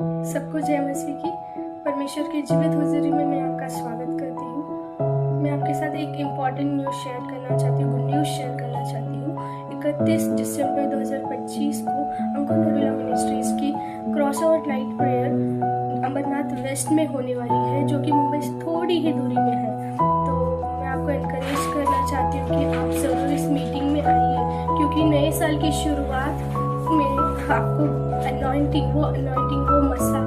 सबको जय मसीह की। परमेश्वर की जीवित हुजूरी में मैं आपका स्वागत करती हूँ। मैं आपके साथ एक इम्पॉर्टेंट न्यूज़ शेयर करना चाहती हूँ, गुड न्यूज़ शेयर करना चाहती हूँ। 31 दिसंबर 2025 को अंकुर नरूला मिनिस्ट्रीज की cross over light prayer Amarnath west में होने वाली है, जो कि मुंबई से थोड़ी ही दूरी में है। तो मैं आपको एनकरेज करना चाहती हूँ कि आप ज़रूर इस मीटिंग में आइए, क्योंकि नए साल की शुरुआत में आपको अनॉइंटिंग, वो मसा,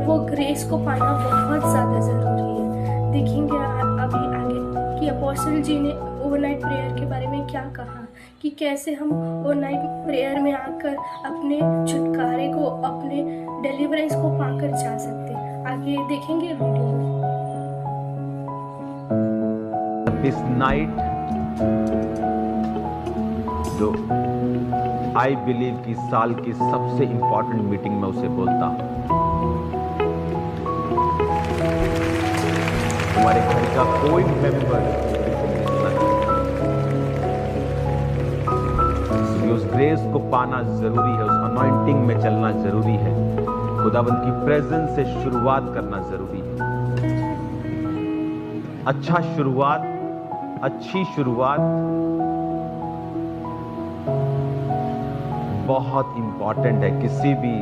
वो ग्रेस को पाना बहुत ज़्यादा ज़रूरी है। देखेंगे अभी आगे कि अपोस्टल जी ने ओवरनाइट प्रेयर के बारे में क्या कहा, कि कैसे हम ओवरनाइट प्रेयर में आकर अपने छुटकारे को, अपने डिलीवरेंस को पाकर जा सकते हैं। आगे देखेंगे वीडियो में। This night जो आई बिलीव कि साल की सबसे इंपॉर्टेंट मीटिंग में उसे बोलता हूं। तुम्हारे घर का कोई मेंबर उस ग्रेस को पाना जरूरी है, उस अनॉइंटिंग में चलना जरूरी है, खुदावंद की प्रेजेंस से शुरुआत करना जरूरी है। अच्छी शुरुआत बहुत इंपॉर्टेंट है। किसी भी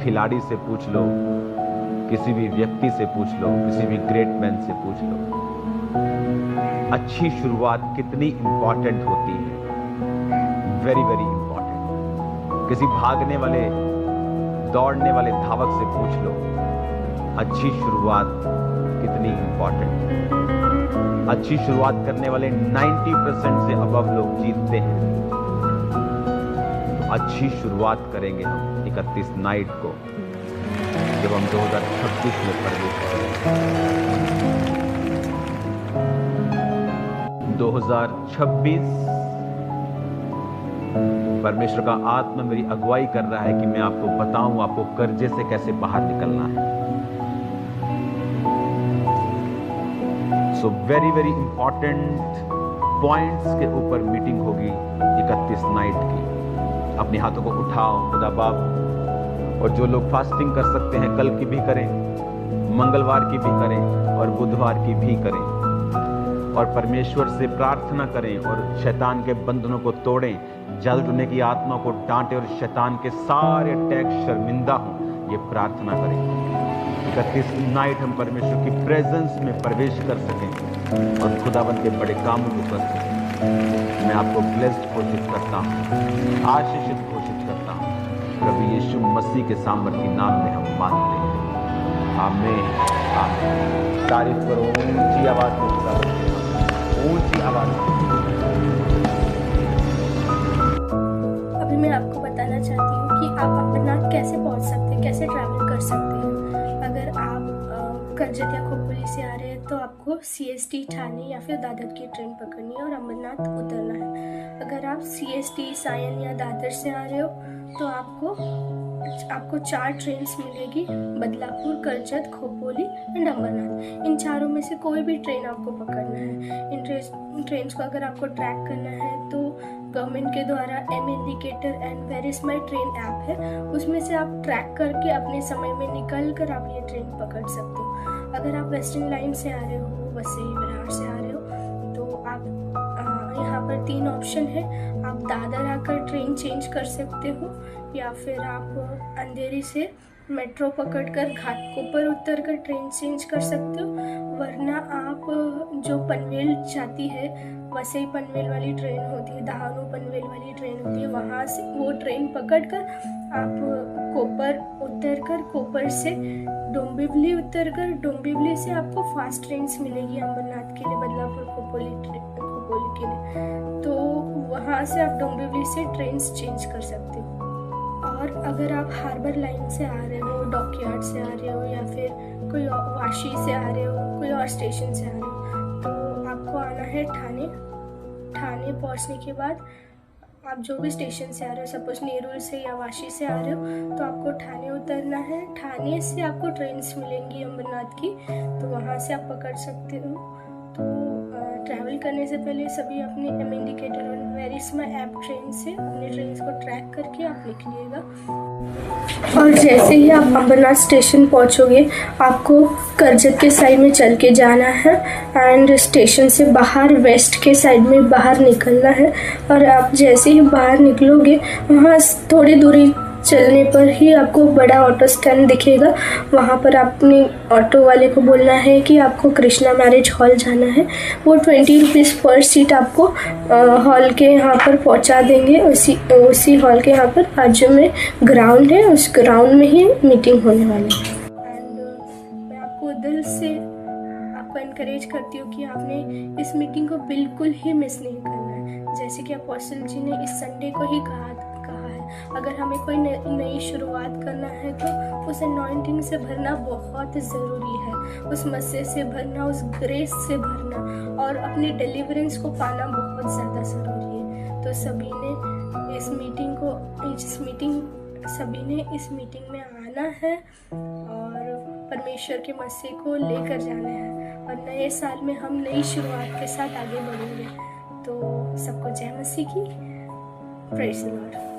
खिलाड़ी से पूछ लो, किसी भी व्यक्ति से पूछ लो, किसी भी ग्रेट मैन से पूछ लो, अच्छी शुरुआत कितनी इंपॉर्टेंट होती है। Very very important. किसी भागने वाले, दौड़ने वाले धावक से पूछ लो, अच्छी शुरुआत कितनी इंपॉर्टेंट है। अच्छी शुरुआत करने वाले 90% से अबव लोग जीतते हैं। अच्छी शुरुआत करेंगे हम 31 नाइट को, जब हम 2026 में प्रवेश करेंगे। 2026 परमेश्वर का आत्मा मेरी अगुवाई कर रहा है कि मैं आपको बताऊं आपको कर्जे से कैसे बाहर निकलना है। So very very important points के ऊपर मीटिंग होगी 31 नाइट की। अपने हाथों को उठाओ खुदा बाप, और जो लोग फास्टिंग कर सकते हैं कल की भी करें, मंगलवार की भी करें और बुधवार की भी करें, और परमेश्वर से प्रार्थना करें और शैतान के बंधनों को तोड़ें, जल देने की आत्मा को डांटें और शैतान के सारे अटैक शर्मिंदा हों, ये प्रार्थना करें। 31 नाइट हम परमेश्वर की प्रेजेंस में प्रवेश कर सकें और खुदावंद के बड़े कामों को कर सकें। मैं आपको ब्लेस्ड घोषित करता हूँ, आशीषित घोषित करता हूँ। प्रभु यीशु मसीह के सामर्थी नाम में हम मांगते हैं, आमीन आमीन। तारीफ करो ऊंची आवाज में, ऊंची आवाज में। अभी मैं आपको बताना चाहती हूँ कि आप अमरनाथ कैसे पहुँच सकते हैं, कैसे ट्रैवल कर सकते हैं। अगर आप करजत या खोपोली से आ रहे हैं तो आपको CST ठाणे या फिर दादर की ट्रेन पकड़नी है और अमरनाथ उतरना है। अगर आप CST सायन या दादर से आ रहे हो तो आपको 4 ट्रेन्स मिलेगी, बदलापुर, करजत, खोपोली एंड अमरनाथ। इन चारों में से कोई भी ट्रेन आपको पकड़ना है। इन ट्रेन्स को अगर आपको ट्रैक करना है तो गवर्नमेंट के द्वारा M indicator and where is my train app है, उसमें से आप ट्रैक करके अपने समय में निकल कर आप ये ट्रेन पकड़ सकते हो। अगर आप वेस्टर्न लाइन से आ रहे हो, वसई विरार से आ रहे हो, तो आप यहाँ पर 3 ऑप्शन है। आप दादर आकर ट्रेन चेंज कर सकते हो, या फिर आप अंधेरी से मेट्रो पकड़कर घाटकोपर उतर कर ट्रेन चेंज कर सकते हो, वरना आप जो पनवेल जाती है, वसई पनवेल वाली ट्रेन होती है, दहानू पनवेल वाली ट्रेन होती है, वहाँ से वो ट्रेन पकड़कर आप कोपर उतरकर, कोपर से डोंबिवली उतरकर, डोंबिवली से आपको फास्ट ट्रेन्स मिलेगी अमरनाथ के लिए, बदलापुर खोपोली के लिए। तो वहाँ से आप डोंबिवली से ट्रेन्स चेंज कर सकते हो। और अगर आप हार्बर लाइन से आ रहे हो, डॉकयार्ड से आ रहे हो, या फिर कोई वाशी से आ रहे हो, कोई और स्टेशन से आ रहे हो, तो आपको आना है ठाणे। ठाणे पहुंचने के बाद आप जो भी स्टेशन से आ रहे हो, सपोज नेरुल से या वाशी से आ रहे हो, तो आपको ठाणे उतरना है। ठाणे से आपको ट्रेन्स मिलेंगी अमरनाथ की, तो वहाँ से आप पकड़ सकते हो। ट्रैवल करने से पहले सभी अपनी एम इंडिकेटर और where is my app train से अपने ट्रेन को ट्रैक करके आप निकलिएगा। और जैसे ही आप अम्बरनाथ स्टेशन पहुंचोगे आपको करजत के साइड में चल के जाना है एंड स्टेशन से बाहर वेस्ट के साइड में बाहर निकलना है। और आप जैसे ही बाहर निकलोगे वहाँ थोड़ी दूरी चलने पर ही आपको बड़ा ऑटो स्टैंड दिखेगा। वहाँ पर अपनी ऑटो वाले को बोलना है कि आपको कृष्णा मैरिज हॉल जाना है। वो 20 रुपीज़ पर सीट आपको हॉल के यहाँ पर पहुँचा देंगे। उसी हॉल के यहाँ पर बाजू में ग्राउंड है, उस ग्राउंड में ही मीटिंग होने वाली है। एंड मैं आपको दिल से आपको इनकरेज करती हूँ कि आपने इस मीटिंग को बिल्कुल ही मिस नहीं करना है। जैसे कि अपोस्टल जी ने इस संडे को ही कहा है, अगर हमें कोई नई शुरुआत करना है तो उस अनॉइंटिंग से भरना बहुत ज़रूरी है, उस मसीह से भरना, उस ग्रेस से भरना और अपनी डिलीवरेंस को पाना बहुत ज़्यादा ज़रूरी है। तो सभी ने इस मीटिंग में आना है और परमेश्वर के मसीह को लेकर जाना है और नए साल में हम नई शुरुआत के साथ आगे बढ़ेंगे। तो सबको जय मसीह की। Praise the Lord.